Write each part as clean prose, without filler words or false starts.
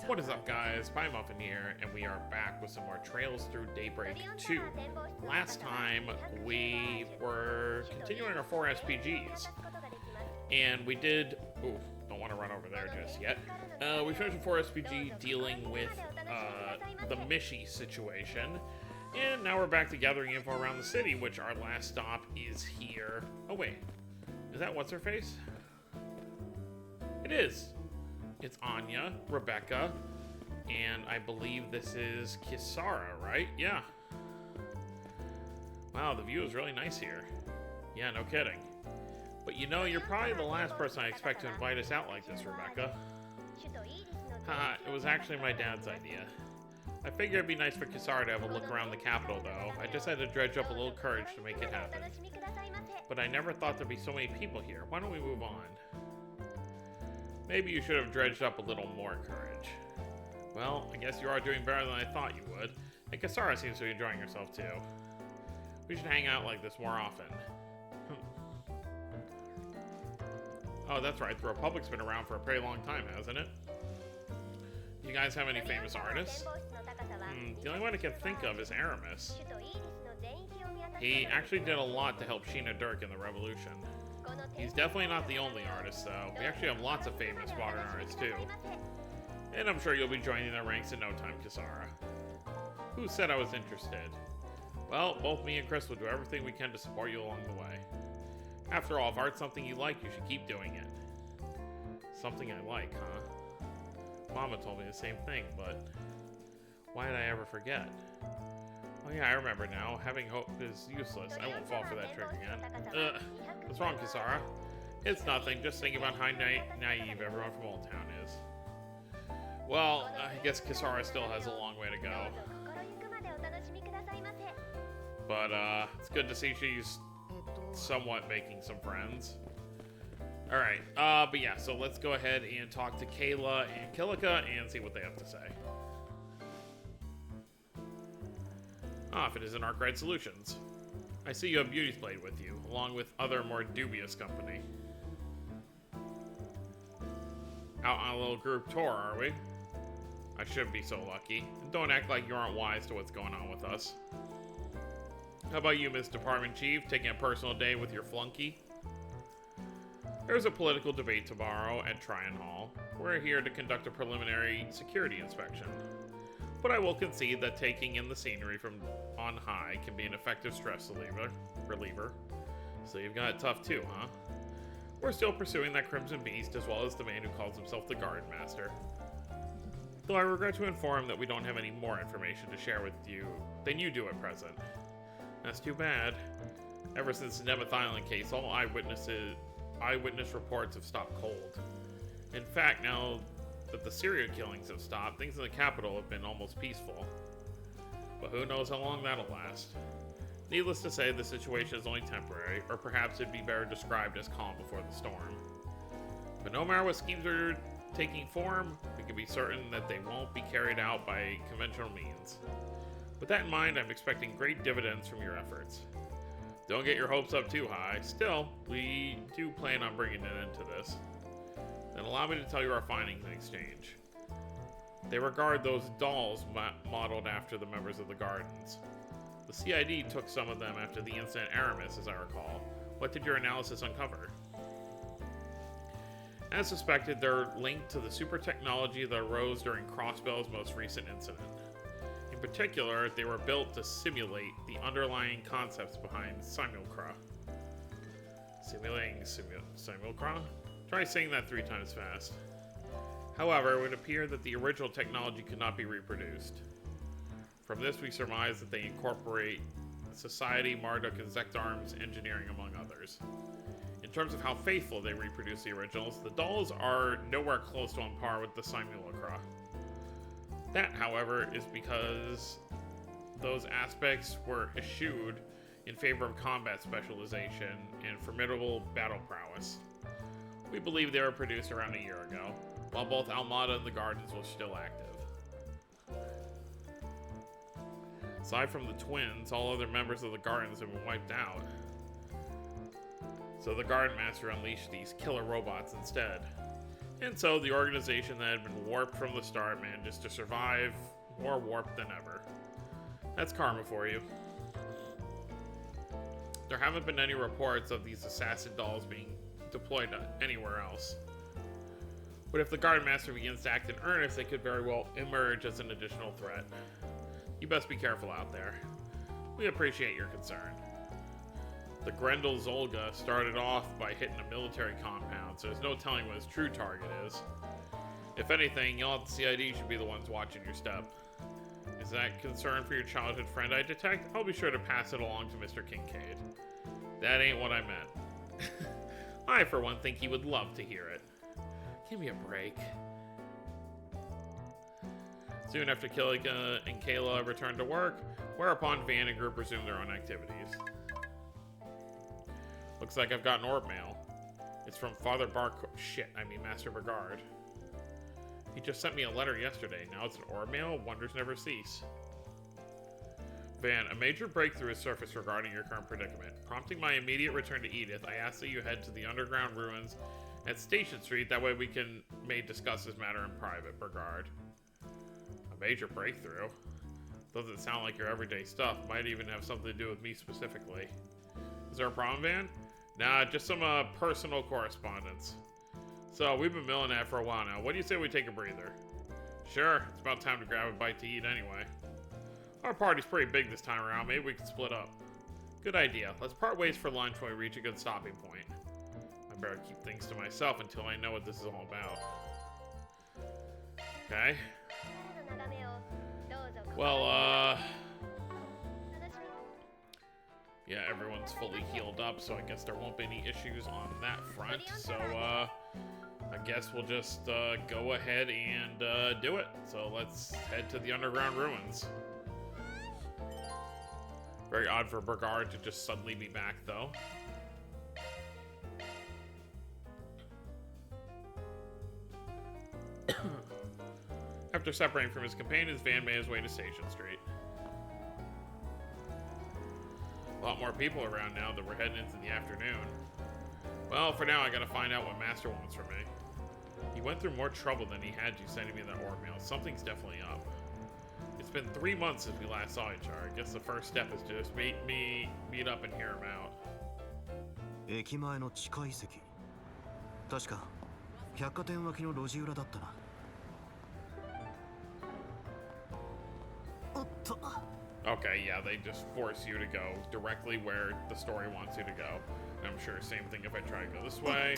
What is up, guys? Pie Muffin here, and we are back with some more Trails Through Daybreak 2. Last time, we were continuing our 4 SPGs, and we did... Ooh, don't want to run over there just yet. We finished the 4 SPG dealing with the Mishi situation, and now we're back to gathering info around the city, which our last stop is here. Oh, wait. Is that What's-Her-Face? It is. It's Anya, Rebecca, and I believe this is Kisara, right? Yeah. Wow, the view is really nice here. Yeah, no kidding. But you know, you're probably the last person I expect to invite us out like this, Rebecca. Haha, it was actually my dad's idea. I figured it'd be nice for Kisara to have a look around the capital, though. I just had to dredge up a little courage to make it happen. But I never thought there'd be so many people here. Why don't we move on? Maybe you should have dredged up a little more courage. Well, I guess you are doing better than I thought you would. And Kisara seems to be enjoying herself too. We should hang out like this more often. Oh, that's right. The Republic's been around for a pretty long time, hasn't it? You guys have any famous artists? The only one I can think of is Aramis. He actually did a lot to help Sheena Dirk in the Revolution. He's definitely not the only artist, though. We actually have lots of famous modern artists, too. And I'm sure you'll be joining their ranks in no time, Kisara. Who said I was interested? Well, both me and Chris will do everything we can to support you along the way. After all, if art's something you like, you should keep doing it. Something I like, huh? Mama told me the same thing, but why did I ever forget? Oh yeah, I remember now. Having hope is useless. I won't fall for that trick again. What's wrong, Kisara? It's nothing. Just thinking about how naive everyone from Old Town is. Well, I guess Kisara still has a long way to go. But, it's good to see she's somewhat making some friends. Alright, but yeah, so let's go ahead and talk to Kayla and Kilika and see what they have to say. Ah, if it isn't Arkwright Solutions. I see you have Beauty's Blade with you, along with other more dubious company. Out on a little group tour, are we? I should be so lucky. And don't act like you aren't wise to what's going on with us. How about you, Miss Department Chief, taking a personal day with your flunky? There's a political debate tomorrow at Tryon Hall. We're here to conduct a preliminary security inspection. But I will concede that taking in the scenery from on high can be an effective stress reliever. So you've got it tough too, huh? We're still pursuing that Crimson Beast as well as the man who calls himself the Garden Master. Though I regret to inform that we don't have any more information to share with you than you do at present. That's too bad. Ever since the Nemeth Island case, all eyewitness reports have stopped cold. In fact, now that the serial killings have stopped, things in the capital have been almost peaceful. But who knows how long that'll last. Needless to say, the situation is only temporary, or perhaps it'd be better described as calm before the storm. But no matter what schemes are taking form, we can be certain that they won't be carried out by conventional means. With that in mind, I'm expecting great dividends from your efforts. Don't get your hopes up too high. Still, we do plan on bringing an end to this. Then allow me to tell you our findings in exchange. They regard those dolls modeled after the members of the Gardens. The CID took some of them after the incident at Aramis, as I recall. What did your analysis uncover? As suspected, they're linked to the super technology that arose during Crossbell's most recent incident. In particular, they were built to simulate the underlying concepts behind simulacra. Simulating simulacra? Try saying that 3 times fast. However, it would appear that the original technology could not be reproduced. From this, we surmise that they incorporate Society, Marduk, and Zekdarm's engineering, among others. In terms of how faithful they reproduce the originals, the dolls are nowhere close to on par with the simulacra. That, however, is because those aspects were eschewed in favor of combat specialization and formidable battle prowess. We believe they were produced around a year ago, while both Almada and the Gardens were still active. Aside from the twins, all other members of the Gardens have been wiped out. So the Garden Master unleashed these killer robots instead. And so the organization that had been warped from the start manages to survive, more warped than ever. That's karma for you. There haven't been any reports of these assassin dolls being deployed anywhere else. But if the Guard Master begins to act in earnest, they could very well emerge as an additional threat. You best be careful out there. We appreciate your concern. The Grendel Zolga started off by hitting a military compound, so there's no telling what his true target is. If anything, y'all at the CID should be the ones watching your step. Is that concern for your childhood friend I detect? I'll be sure to pass it along to Mr. Kincaid. That ain't what I meant. I, for one, think he would love to hear it. Give me a break. Soon after Killiga and Kayla returned to work, whereupon Van and group resumed their own activities. Looks like I've got an orb mail. It's from Father Master Brigard. He just sent me a letter yesterday. Now it's an orb mail? Wonders never cease. Van, a major breakthrough has surfaced regarding your current predicament. Prompting my immediate return to Edith, I ask that you head to the underground ruins at Station Street. That way we may discuss this matter in private, Brigard. A major breakthrough? Doesn't sound like your everyday stuff. Might even have something to do with me specifically. Is there a problem, Van? Nah, just some personal correspondence. So, we've been milling that for a while now. What do you say we take a breather? Sure, it's about time to grab a bite to eat anyway. Our party's pretty big this time around. Maybe we can split up. Good idea. Let's part ways for lunch when we reach a good stopping point. I better keep things to myself until I know what this is all about. Okay. Well, yeah, everyone's fully healed up, so I guess there won't be any issues on that front. So, I guess we'll just go ahead and do it. So let's head to the underground ruins. Very odd for Brigard to just suddenly be back, though. After separating from his companions, Van made his way to Station Street. A lot more people around now that we're heading into the afternoon. Well, for now, I gotta find out what Master wants from me. He went through more trouble than he had to sending me that orb mail. Something's definitely up. It's been 3 months since we last saw each other. I guess the first step is to just meet up and hear him out. 駅前の地下遺跡。確か百貨店脇の路地裏だったな。おっと。 Okay, yeah, they just force you to go directly where the story wants you to go. And I'm sure same thing if I try to go this way.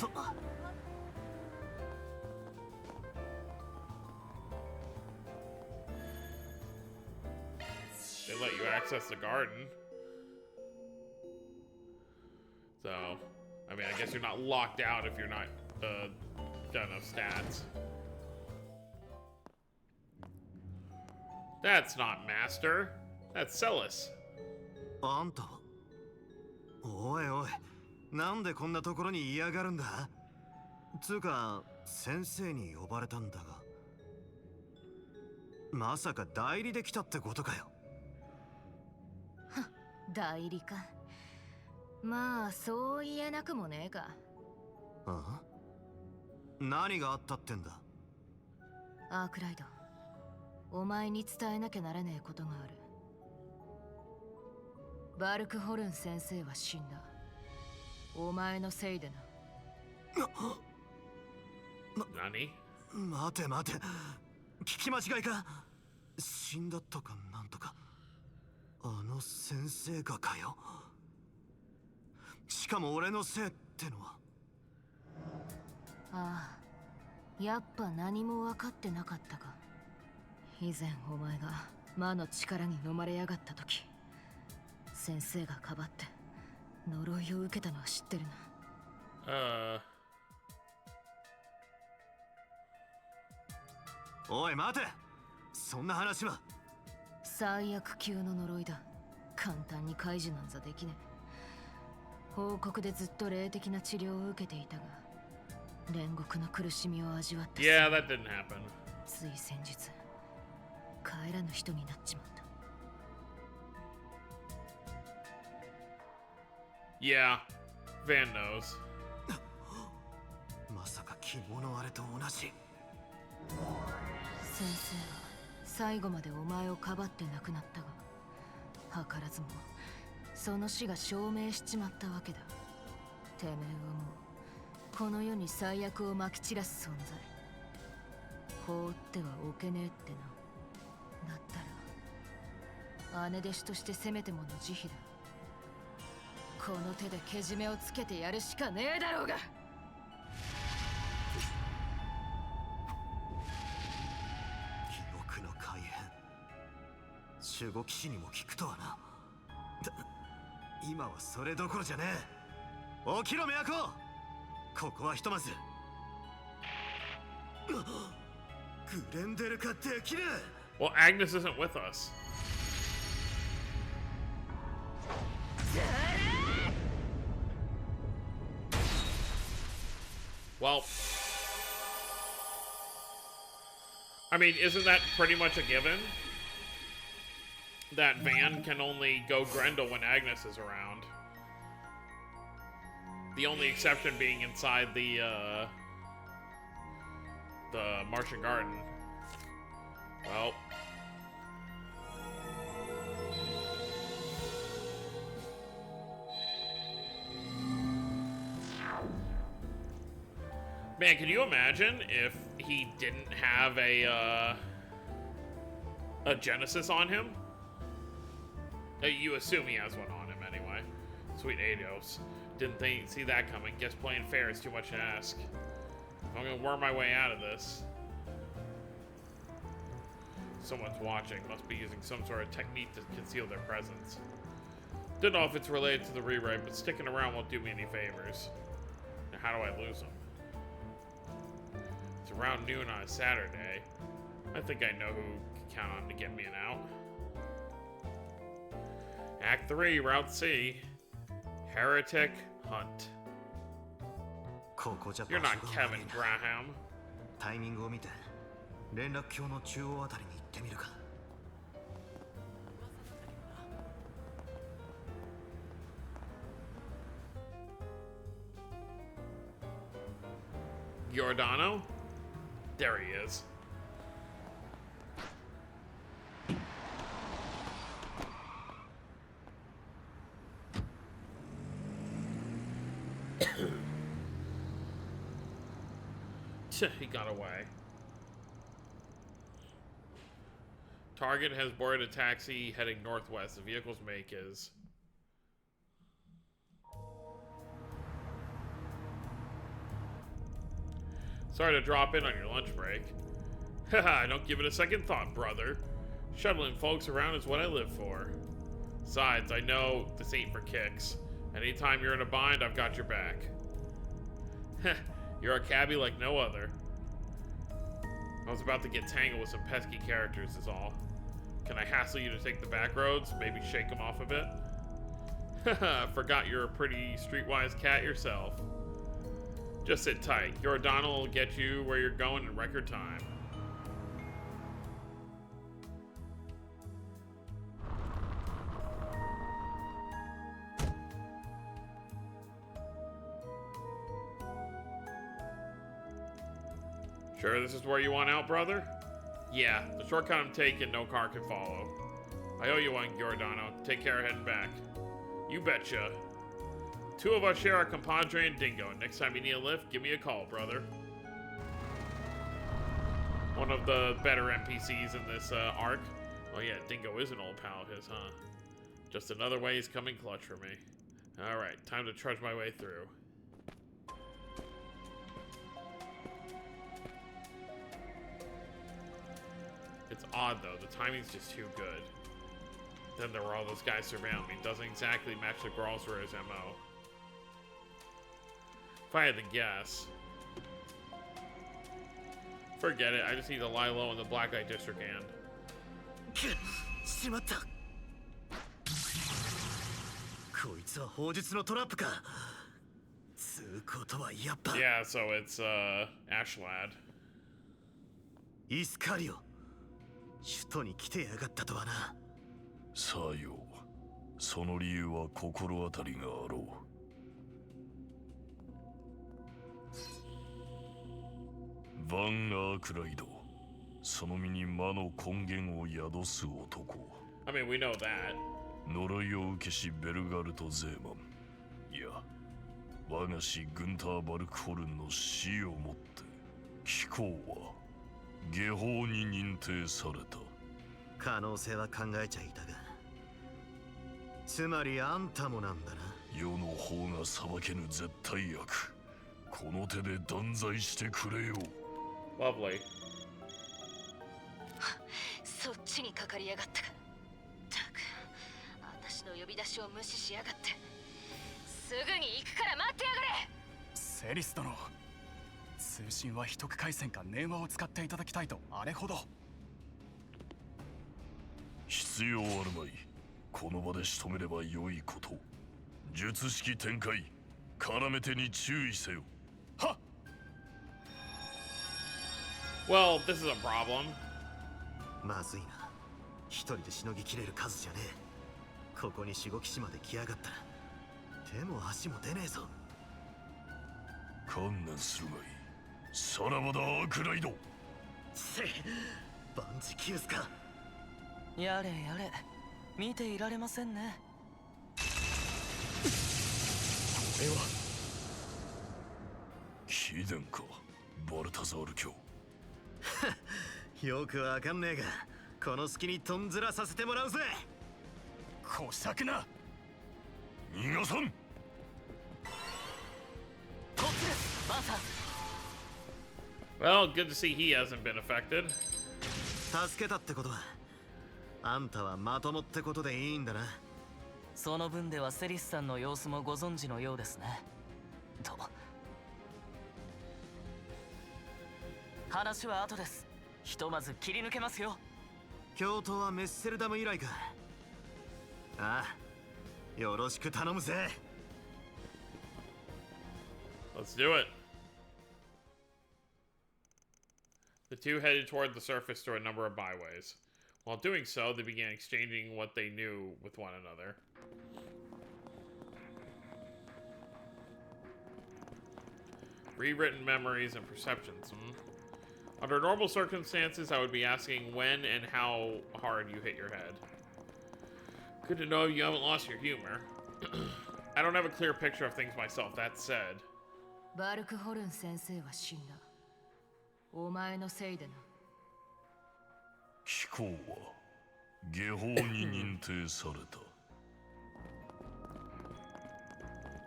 They let you access the garden. So, I mean, I guess you're not locked out if you're not got enough stats. That's not Master. That's Celis. あんた。おいおい、なんでこんなところに嫌がるんだ？つうか、先生に呼ばれたんだが。まさか代理で来たってことかよ。代理か。まあ、そう言えなくもねえか。あ？何があったってんだ？アークライド、お前に伝えなきゃならねえことがある。バルクホルン先生は死んだ。お前のせいでな。何？待て待て。聞き間違いか？死んだとかなんとか。あの先生がかよ。しかも俺のせいってのは。ああ、やっぱ何も分かってなかったか。以前お前が魔の力に飲まれやがった時、先生がかばって呪いを受けたのは知ってるな。おい待て。そんな話は。最悪級の呪いだ。簡単に解除なんざできねえ。報告でずっと霊的な治療を受けていたが、煉獄の苦しみを味わって。Yeah, that didn't happen. つい先日、帰らぬ人になっちまった。Yeah, Van knows. まさか着物あれと同じ。先生は最後までお前をかばって亡くなったが、図らずもその死が証明しちまったわけだ。てめえはもうこの世に最悪をまき散らす存在、放ってはおけねえってな。だったら姉弟子としてせめてもの慈悲だ。この手でけじめをつけてやるしかねえだろうが。記憶の改変、守護騎士にも効くとはな。今はそれどころじゃねえ。起きろ都、ここはひとまず。グレンデル化できる。 Well, Agnes isn't with us. Well, I mean, isn't that pretty much a given? That Van can only go Grendel when Agnes is around. The only exception being inside the Martian Garden. Well. Man, can you imagine if he didn't have a Genesis on him? You assume he has one on him anyway. Sweet Eidos. Didn't see that coming. Guess playing fair is too much to ask. I'm gonna worm my way out of this. Someone's watching. Must be using some sort of technique to conceal their presence. Don't know if it's related to the rewrite, but sticking around won't do me any favors. Now, how do I lose them? It's around noon on a Saturday. I think I know who can count on to get me an out. Act 3, Route C. Heretic Hunt. You're not Kevin Graham. タイミングを見て連絡橋の中央あたりに行ってみるか。Giordano? There he is. He got away. Target has boarded a taxi heading northwest. The vehicle's make is... Sorry to drop in on your lunch break. Haha, don't give it a second thought, brother. Shuttling folks around is what I live for. Besides, I know this ain't for kicks. Anytime you're in a bind, I've got your back. Heh, you're a cabbie like no other. I was about to get tangled with some pesky characters is all. Can I hassle you to take the back roads? Maybe shake them off a bit? Haha, forgot you're a pretty streetwise cat yourself. Just sit tight. Giordano will get you where you're going in record time. Sure this is where you want out, brother? Yeah, the shortcut I'm taking, no car can follow. I owe you one, Giordano. Take care of heading back. You betcha. Two of us share our compadre and Dingo. Next time you need a lift, give me a call, brother. One of the better NPCs in this arc. Oh yeah, Dingo is an old pal of his, huh? Just another way he's coming clutch for me. Alright, time to trudge my way through. It's odd though, the timing's just too good. Then there were all those guys surveilling me. Doesn't exactly match the Gralsra's MO. If I had to guess. Forget it, I just need to lie low in the Blacklight District and... しまった。こいつは砲術のトラップか。つうことはやっぱ。Yeah, so it's Ashlad. イスカリオ。首都に来てやがったとはな。さよう。その理由は心当たりがあろう。ヴァン・アークライド、その身に魔の根源を宿す男。 I mean, we know that. 呪いを受けしベルガルト・ゼーマン、いや我が師グンター・バルクホルンの死をもって貴公は下法に認定された。可能性は考えちゃいたが、つまりあんたもなんだな。世の法が裁けぬ絶対悪、この手で断罪してくれよ。 Lovely. そっちにかかりやがったか。たく、私の呼び出しを無視しやがって。すぐに行くから待ってやがれ。セリス殿、通信は秘匿回線か電話を使っていただきたいとあれほど。必要あるまい。この場で仕留めれば良いこと。術式展開、絡め手に注意せよ。はっ。 Well, this is a problem. まずいな。一人でしのぎきれる数じゃねえ。ここに守護騎士まで来やがったら手も足も出ねえぞ。観念するがいい。さらばだアークライド。せ万事休すか。やれやれ、見ていられませんね。これは貴殿か、バルタザール卿。よくわかんねえが、この隙にとんずらさせてもらうぜ。こしゃくな。逃がさん。こっちです、バンさん。 Well, good to see he hasn't been affected. 助けたってことは、あんたはまともってことでいいんだな。その分ではセリスさんの様子もご存知のようですね。と。話は後です。ひとまず切り抜けますよ。京都はメッセルダム以来か。ああ、よろしく頼むぜ。 Let's do it. The two headed toward the surface through a number of byways. While doing so, they began exchanging what they knew with one another. Rewritten memories and perceptions. Under normal circumstances, I would be asking when and how hard you hit your head. Good to know you haven't lost your humor. I don't have a clear picture of things myself, that said. バルクホルン先生は死んだ。お前のせいでな。貴公は下法に認定された。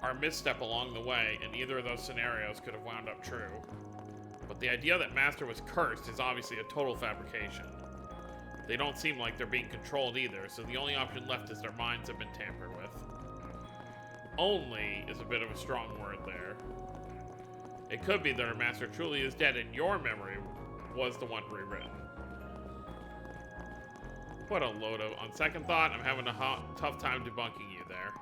Our misstep along the way, and either of those scenarios could have wound up true. But the idea that Master was cursed is obviously a total fabrication. They don't seem like they're being controlled either, so the only option left is their minds have been tampered with. Only is a bit of a strong word there. It could be that our Master truly is dead and your memory was the one rewritten. What a load of... On second thought, I'm having a tough time debunking you there.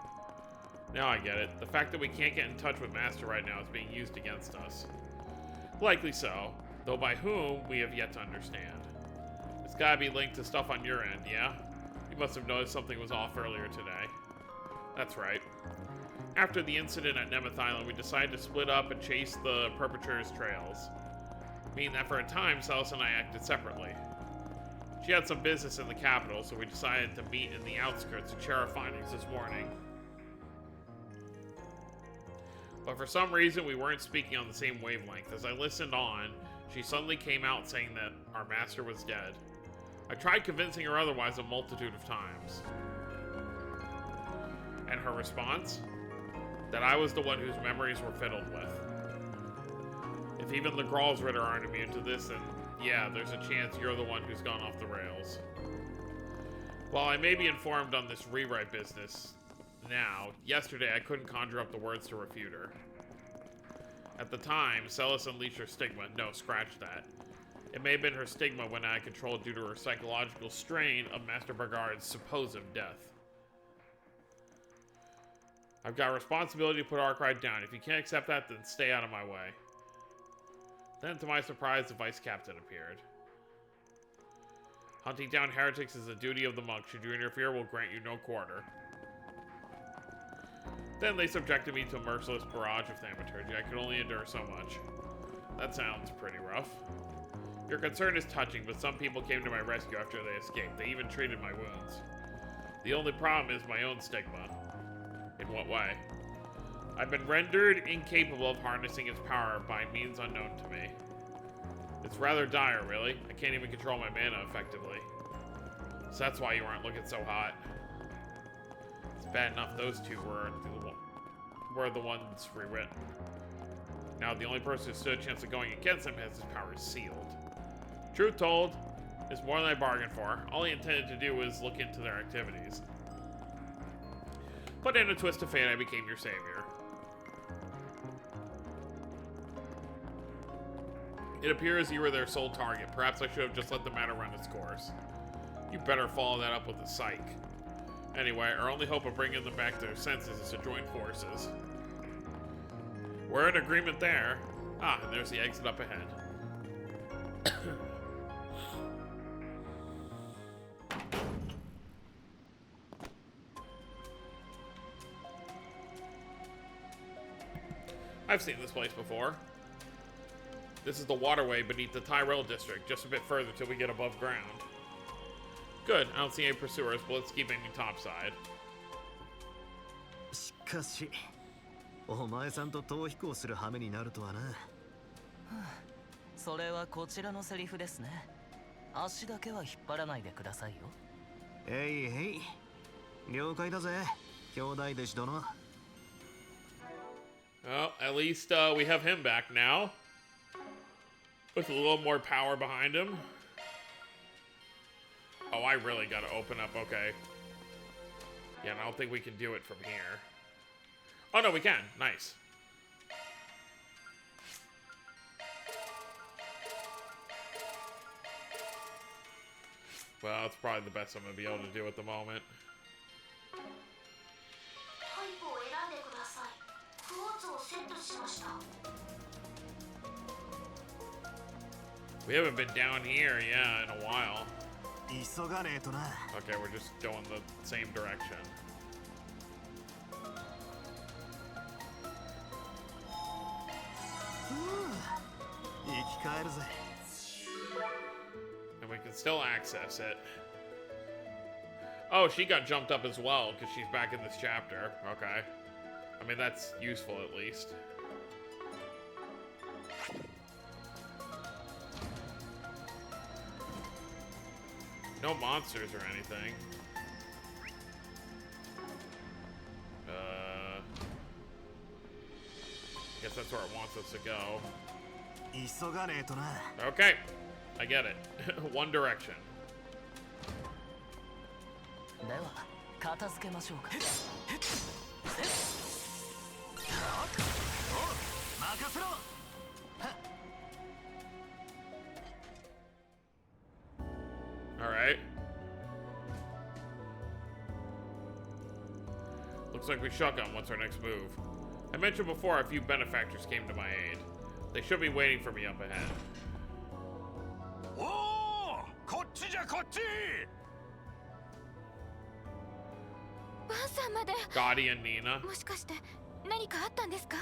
Now I get it. The fact that we can't get in touch with Master right now is being used against us. Likely so, though by whom, we have yet to understand. It's gotta be linked to stuff on your end, yeah? You must have noticed something was off earlier today. That's right. After the incident at Nemeth Island, we decided to split up and chase the perpetrators' trails. Meaning that for a time, Celis and I acted separately. She had some business in the capital, so we decided to meet in the outskirts to share our findings this morning. But for some reason, we weren't speaking on the same wavelength. As I listened on, she suddenly came out saying that our master was dead. I tried convincing her otherwise a multitude of times. And her response? That I was the one whose memories were fiddled with. If even the Gralsritter aren't immune to this, then yeah, there's a chance you're the one who's gone off the rails. While I may be informed on this rewrite business now, yesterday I couldn't conjure up the words to refute her. At the time, Celis unleashed her stigma. No, scratch that. It may have been her stigma when I controlled due to her psychological strain of Master Bergard's supposed death. I've got a responsibility to put Arkwright down. If you can't accept that, then stay out of my way. Then, to my surprise, the vice captain appeared. Hunting down heretics is the duty of the monk. Should you interfere, we'll grant you no quarter. Then they subjected me to a merciless barrage of thaumaturgy. I could only endure so much. That sounds pretty rough. Your concern is touching, but some people came to my rescue after they escaped. They even treated my wounds. The only problem is my own stigma. In what way? I've been rendered incapable of harnessing its power by means unknown to me. It's rather dire, really. I can't even control my mana effectively. So that's why you aren't looking so hot. It's bad enough those two were the ones rewritten. Now the only person who stood a chance of going against him has his powers sealed. Truth told, it's more than I bargained for. All he intended to do was look into their activities. But in a twist of fate, I became your savior. It appears you were their sole target. Perhaps I should have just let the matter run its course. You better follow that up with a psych. Anyway, our only hope of bringing them back to their senses is to join forces. We're in agreement there. Ah, and there's the exit up ahead. I've seen this place before. This is the waterway beneath the Tyrell district, just a bit further till we get above ground. Good, I don't see any pursuers, but let's keep aiming topside. しかし、お前さんと逃避行する羽目になるとはな。それはこちらのセリフですね。足だけは引っ張らないでくださいよ。えいえい、了解だぜ、兄弟弟子殿。Well, at least we have him back now. With a little more power behind him. Oh, I really gotta open up, okay. Yeah, and I don't think we can do it from here. Oh, no, we can. Nice. Well, it's probably the best I'm gonna be able to do at the moment. We haven't been down here, yeah, in a while. 急がねえとな。 Okay, we're just going the same direction. And we can still access it. Oh, she got jumped up as well because she's back in this chapter. Okay. I mean, that's useful at least. No monsters or anything. Guess that's where it wants us to go. 急がねえとな。 Okay, I get it. One direction. では片付けましょうか。任せろ。 Alright. Looks like we shotgun. What's our next move? I mentioned before a few benefactors came to my aid. They should be waiting for me up ahead. おお、こっちじゃこっち。バンさんまで。 Guardian Nina. もしかして何かあったんですか?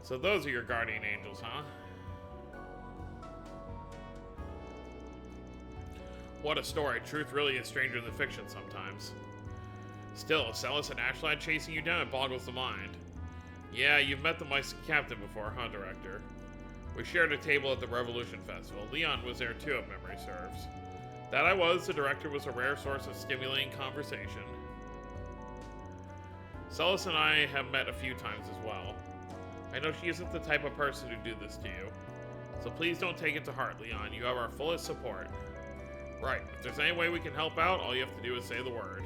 So those are your guardian angels, huh? What a story. Truth really is stranger than fiction sometimes. Still, Celis and Ashland chasing you down, it boggles the mind. Yeah, you've met the Mice Captain before, huh, Director? We shared a table at the Revolution Festival. Leon was there too, if memory serves. That I was. The Director was a rare source of stimulating conversation. Celis and I have met a few times as well. I know she isn't the type of person to do this to you. So please don't take it to heart, Leon. You have our fullest support. Right, if there's any way we can help out, all you have to do is say the word.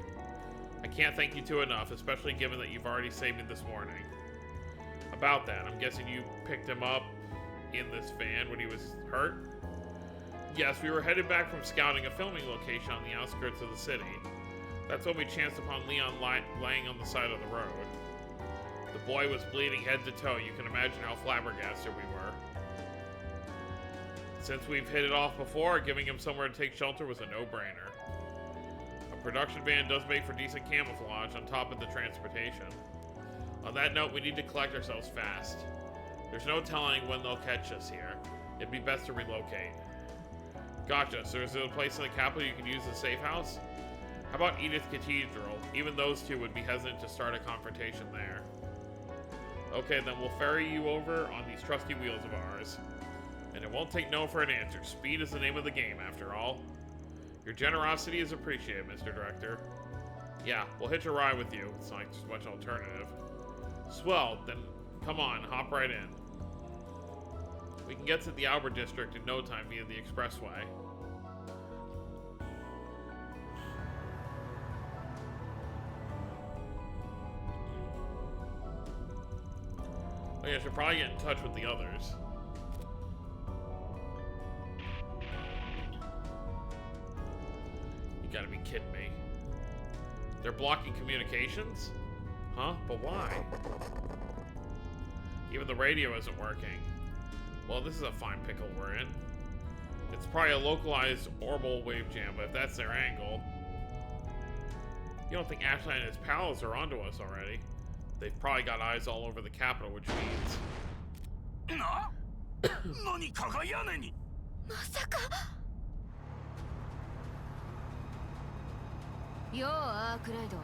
I can't thank you two enough, especially given that you've already saved me this morning. About that, I'm guessing you picked him up in this van when he was hurt? Yes, we were headed back from scouting a filming location on the outskirts of the city. That's when we chanced upon Leon laying on the side of the road. The boy was bleeding head to toe. You can imagine how flabbergasted we were. Since we've hit it off before, giving him somewhere to take shelter was a no-brainer. A production van does make for decent camouflage on top of the transportation. On that note, we need to collect ourselves fast. There's no telling when they'll catch us here. It'd be best to relocate. Gotcha, so is there a place in the capital you can use as a safe house? How about Edith Cathedral? Even those two would be hesitant to start a confrontation there. Okay, then we'll ferry you over on these trusty wheels of ours. And it won't take no for an answer. Speed is the name of the game, after all. Your generosity is appreciated, Mr. Director. Yeah, we'll hitch a ride with you. It's not like there's much alternative. Swell, then come on, hop right in. We can get to the Albert District in no time via the expressway. Oh yeah, I should probably get in touch with the others. You gotta be kidding me. They're blocking communications? Huh? But why? Even the radio isn't working. Well, this is a fine pickle we're in. It's probably a localized orbital wave jam, but if that's their angle... You don't think Ashland and his pals are onto us already? They've probably got eyes all over the capital, which means... 何かが屋根に。まさか。ようアークライド。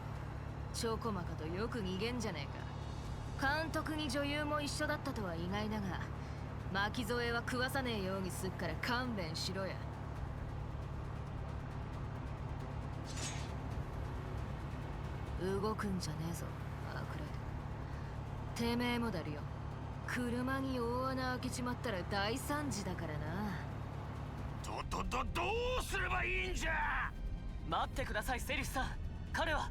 チョコマカとよく逃げんじゃねえか。監督に女優も一緒だったとは意外だが、巻き添えは食わさねえようにすっから勘弁しろや。動くんじゃねえぞ、アークライド。てめえもだるよ。車に大穴開けちまったら大惨事だからな。どうすればいいんじゃ。待ってください、セリフさん。彼は。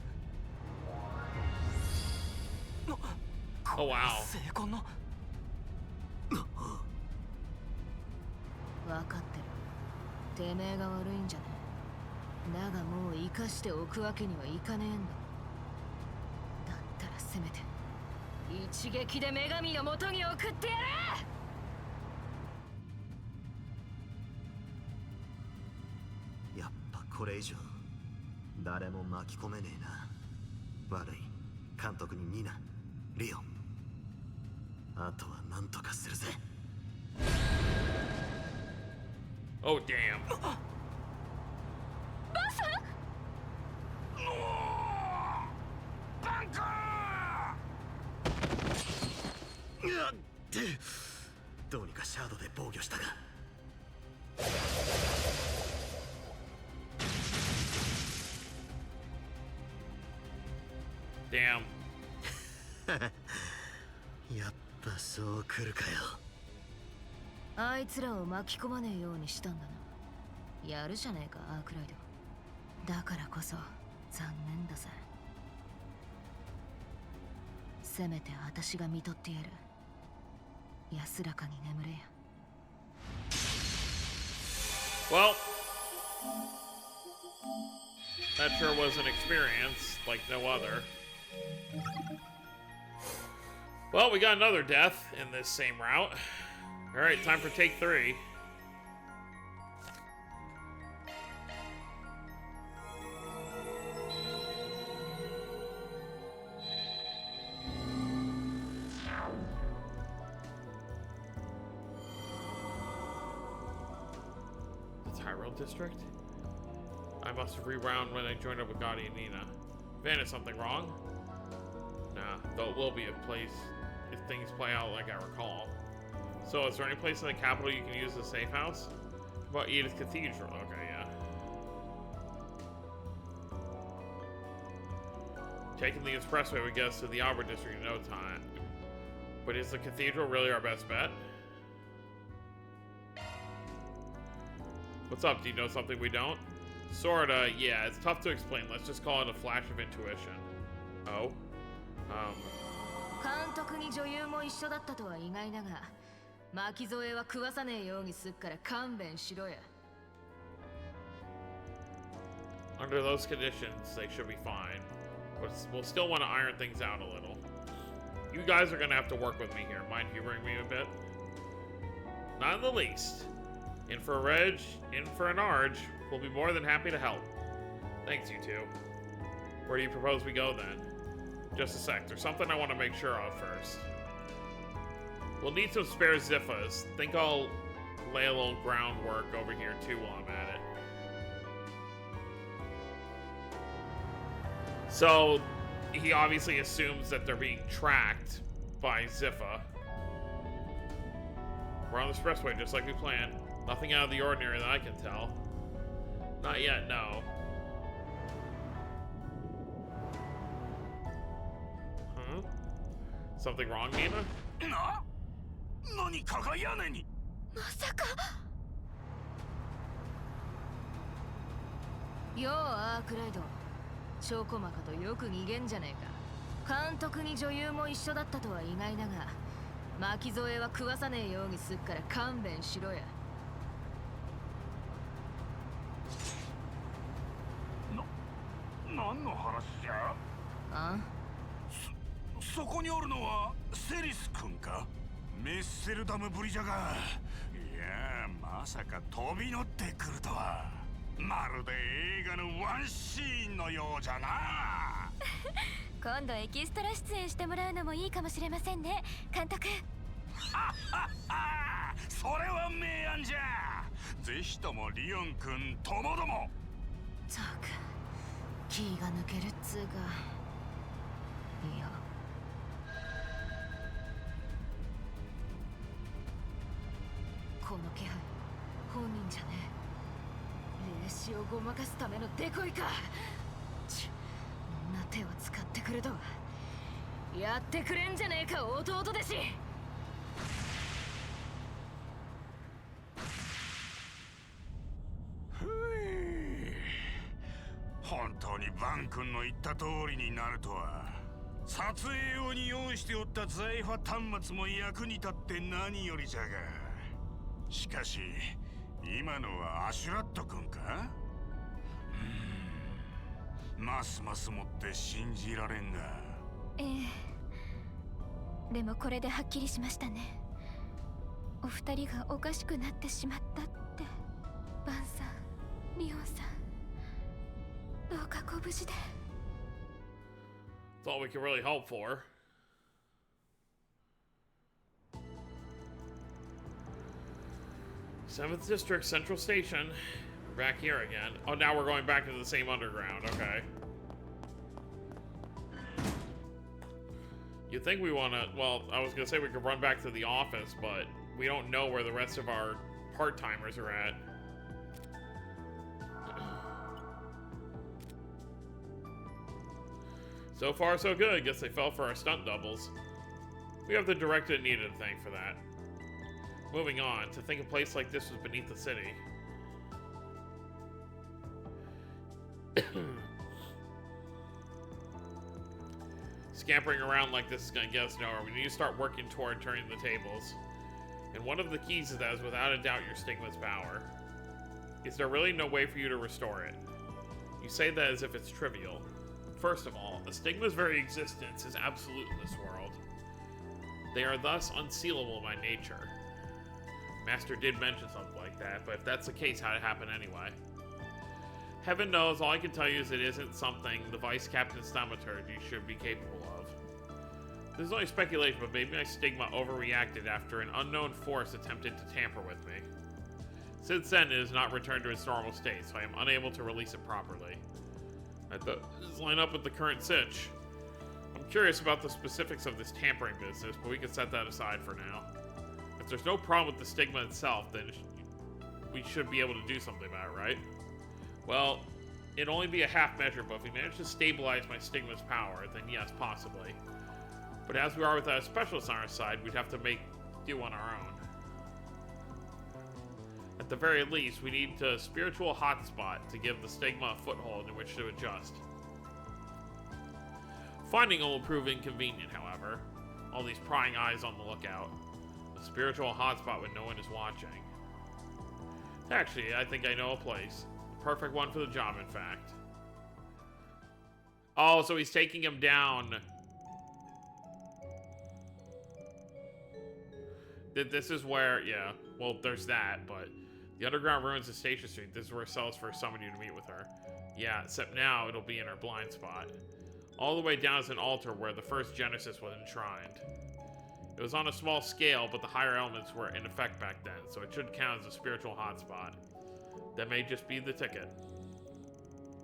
Oh wow. 成功の。分かってる。てめえが悪いんじゃねえ。だがもう生かしておくわけにはいかねえんだ。だったらせめて一撃で女神の元に送ってやれ。やっぱこれ以上誰も巻き込めねえな。悪い、監督にニナ、リオン。あとは何とかするぜ。Oh damn. どうにかシャードで防御したが。Damn. やっぱそう来るかよ。あいつらを巻き込まねえようにしたんだな。やるじゃねえか、アークライド。だからこそ残念だぜ。せめて私が見とってやる。安らかに眠れや。Well, that sure was an experience like no other. Well, we got another death in this same route. Alright, time for take 3. District? I must have rewound when I joined up with Gotti and Nina. Van, is something wrong? Nah, though it will be a place if things play out like I recall. So, is there any place in the capital you can use as a safe house? How about Edith Cathedral? Okay, yeah. Taking the expressway would get us to the Albert District in no time. But is the cathedral really our best bet? What's up? Do you know something we don't? Sorta, yeah, it's tough to explain. Let's just call it a flash of intuition. Oh? 監督に女優も一緒だったとは意外だが、巻き添えは食わさねえようにすっから勘弁しろや。Under those conditions, they should be fine. But we'll still want to iron things out a little. You guys are gonna have to work with me here. Mind humoring me a bit? Not in the least. In for a Reg, in for an Arge, we'll be more than happy to help. Thanks, you two. Where do you propose we go then? Just a sec, there's something I want to make sure of first. We'll need some spare Ziffas. Think I'll lay a little groundwork over here too while I'm at it. So, he obviously assumes that they're being tracked by Ziffa. We're on the expressway just like we planned. Nothing out of the ordinary that I can tell. Not yet, no. Huh? Something wrong, Nina? 何かが屋根に。まさか。ようアークライド。チョコマカとよく逃げんじゃねえか。監督に女優も一緒だったとは意外だが、巻き添えは食わさねえようにすっから勘弁しろや。何の話じゃ？あ？そこにおるのはセリス君か？メッセルダムぶりじゃが、いやまさか飛び乗ってくるとは。まるで映画のワンシーンのようじゃな。今度エキストラ出演してもらうのもいいかもしれませんね、監督。それは明暗じゃ。ぜひともリオン君ともども。ったく気が抜けるっつうか。いやこの気配本人じゃねえ。霊視をごまかすためのデコイか。ちんな手を使ってくるとはやってくれんじゃねえか弟弟子。本当にバン君の言った通りになるとは。撮影用に用意しておった財波端末も役に立って何よりじゃが。しかし今のはアシュラット君か？ますますもって信じられんが。ええ。でもこれではっきりしましたね。お二人がおかしくなってしまったって。バンさん、リオンさん、どうかご無事で。That's all we can really hope for. Seventh District Central Station. We're back here again. Oh, now we're going back to the same underground. Okay. You'd think we want to... Well, I was going to say we could run back to the office, but we don't know where the rest of our part-timers are at. So far, so good. Guess they fell for our stunt doubles. We have the director needed to thank for that. Moving on, to think a place like this was beneath the city. Scampering around like this is gonna get us nowhere. We need to start working toward turning the tables. And one of the keys to that is without a doubt your stigma's power. Is there really no way for you to restore it? You say that as if it's trivial. First of all, the stigma's very existence is absolute in this world. They are thus unsealable by nature. Master did mention something like that, but if that's the case, how'd it happen anyway? Heaven knows, all I can tell you is it isn't something the Vice Captain's thaumaturgy should be capable of. This is only speculation, but maybe my stigma overreacted after an unknown force attempted to tamper with me. Since then, it has not returned to its normal state, so I am unable to release it properly. That does line up with the current sitch. I'm curious about the specifics of this tampering business, but we can set that aside for now. If there's no problem with the stigma itself, then we should be able to do something about it, right? Well, it'd only be a half measure, but if we manage to stabilize my stigma's power, then yes, possibly. But as we are without a specialist on our side, we'd have to make do on our own. At the very least, we need a spiritual hotspot to give the stigma a foothold in which to adjust. Finding it will prove inconvenient, however. All these prying eyes on the lookout. A spiritual hotspot when no one is watching. Actually, I think I know a place. The perfect one for the job, in fact. Oh, so he's taking him down. This is where, yeah, well, there's that, but the underground ruins of Station Street, this is where Celes first summoned you to meet with her. Yeah, except now it'll be in her blind spot. All the way down is an altar where the first Genesis was enshrined. It was on a small scale, but the higher elements were in effect back then, so it should count as a spiritual hotspot. That may just be the ticket.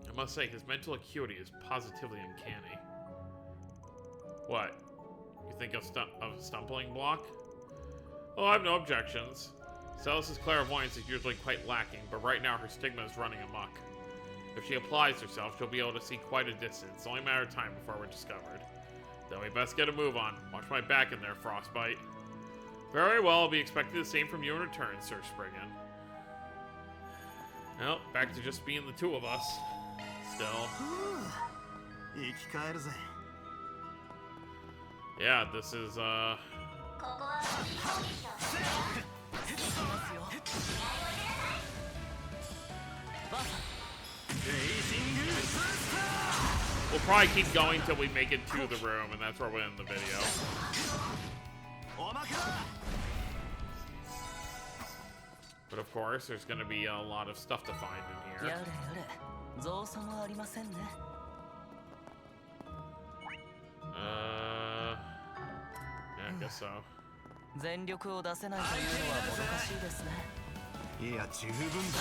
I must say, his mental acuity is positively uncanny. What? You think of a stumbling block? Oh, I have no objections. Celis's clairvoyance is usually quite lacking, but right now her stigma is running amok. If she applies herself, she'll be able to see quite a distance. It's only a matter of time before we're discovered. Then we best get a move on. Watch my back in there, Frostbite. Very well, I'll be expecting the same from you in return, Sir Spriggan. Well, back to just being the two of us. Still. Yeah, this is, we'll probably keep going till we make it to the room, and that's where we'll end the video. But of course, there's gonna be a lot of stuff to find in here. Yeah, I guess so. 全力を出せないというのはもどかしいですね。いや十分だ。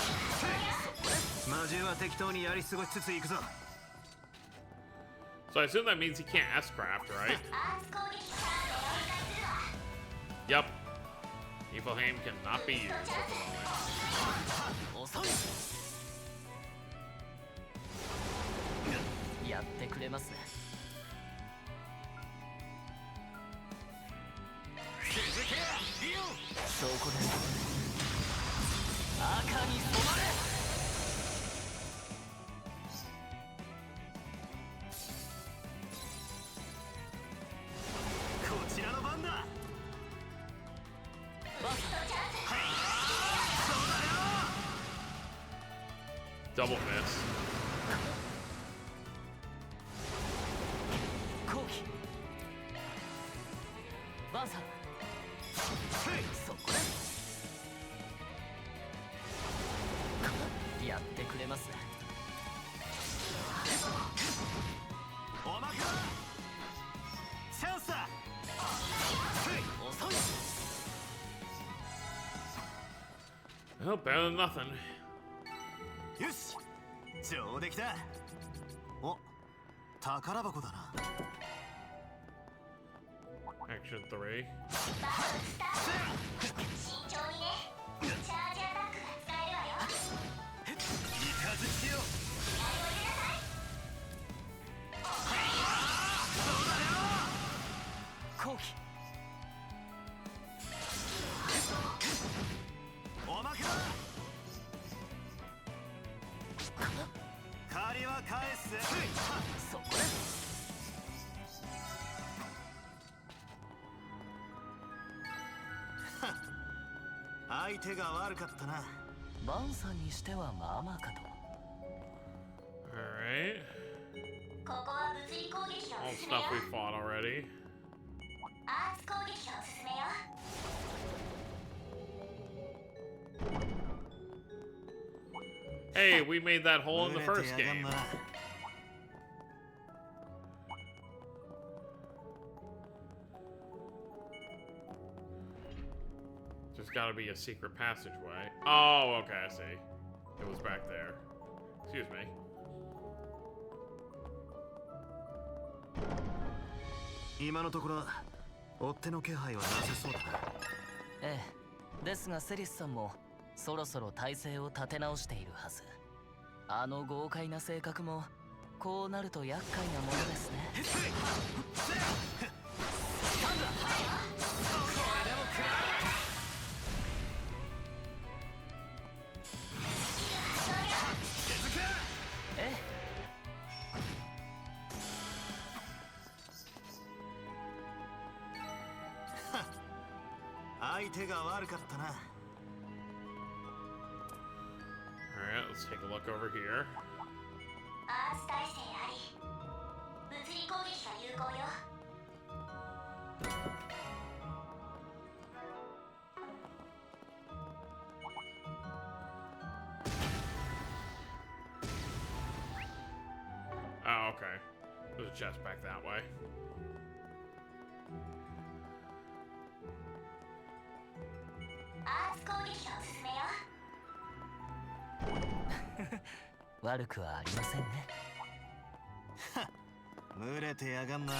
魔獣は適当にやり過ごしつつ行くぞ。 So I assume that means he can't S-craft, right? Yep. Niflheim cannot be used at the moment. やってくれますね。そこで赤に染まれ。こちらの番だ。 Double miss. 後期バンサーそこでやってくれますね。おまけだ。チャンスだ。遅い。 Well, better than nothing. よし、上出来だ。お、宝箱だな。 Action 3. 後期おまけだ。借りは返す。そこで相手が悪かったな。バンさんにしてはまあまあかと。 Alright. ここは物理攻撃を All 進めよ stuff we fought already. アーツ攻撃を進めよ Hey, we made that hole in the first game. There's gotta be a secret passageway. Oh, okay, I see. It was back there. Excuse me. 今のところ追っ手の気配はなさそうだな。ええ、ですがセリスさんもそろそろ体勢を立て直しているはず。あの豪快な性格もこうなると厄介なものですね。ええ。 相手が悪かったな。 Alright, let's take a look over here. アーツ耐性あり物理攻撃が有効よ Oh, okay. There's a chest back that way. 悪くはありませんね。群れてやがんな。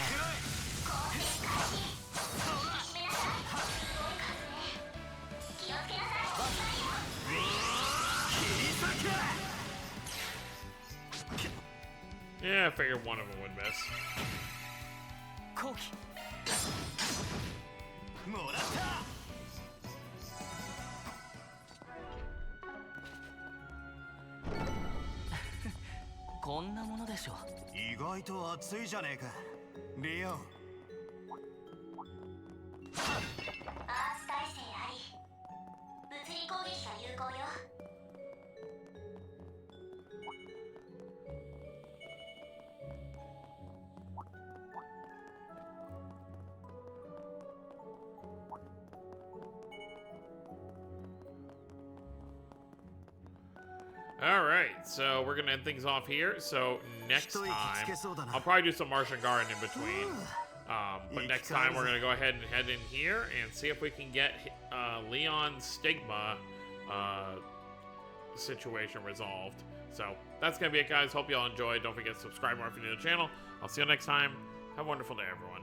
Yeah, I figured one of them would miss. 後期もらった。こんなものでしょう。意外と熱いじゃねえか、リオン。アーツ耐性あり。物理攻撃が有効よ。Alright, so we're gonna end things off here. So next time, I'll probably do some Martian Garden in between. But next time we're gonna go ahead and head in here and see if we can get Leon's stigma situation resolved. So that's gonna be it, guys. Hope you all enjoyed. Don't forget to subscribe more if you're new to the channel. I'll see you next time. Have a wonderful day, everyone.